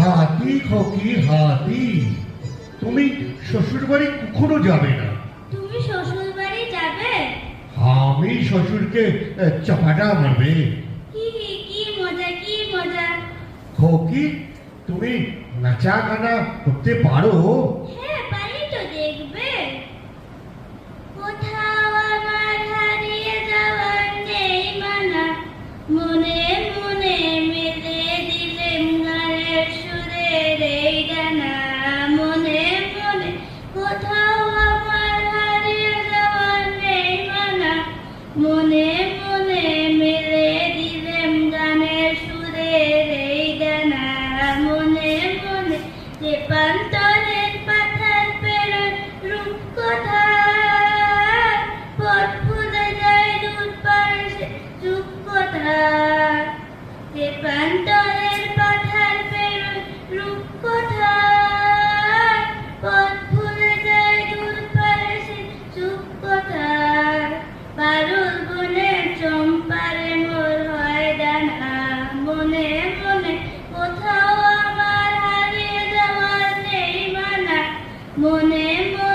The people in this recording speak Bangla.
হাতি খোকি হাতি, তুমি শ্বশুর বাড়ি কখনো যাবে না। তুমি শ্বশুর বাড়ি যাবে? আমি শ্বশুরকে চাপাটা মারবে। কি কি মজা, কি মজা। খোকি, তুমি নাচা গানা করতে পারো? হ্যাঁ পারি তো, দেখবে। কোথাও আমার হারিয়ে যাওয়ার নেই মানা, মনে মনে মেলে দিলেম গানের সুরের এই গানা। মনে মনে কোথাও আমার হারিয়ে যাওয়ার নেই মানা, মনে মনে মেলে দিলেম গানের সুরের এই গানা। মনে মনে যে প্রান্তরের পাথার পেরোয় রূপকথার, পথ ভুলে যায় দূর পাশে রূপকথার। যে প্রান্তরের পাথার পেরোয় রূপকথার, পথ ভুলে যায় দূর পাশে রূপকথার। পারুল বনের চম্পারে মোর হয় ডানা, মনে মনে কোথাও আমার হারিয়ে যাওয়ার নেই মানা, মনে মনে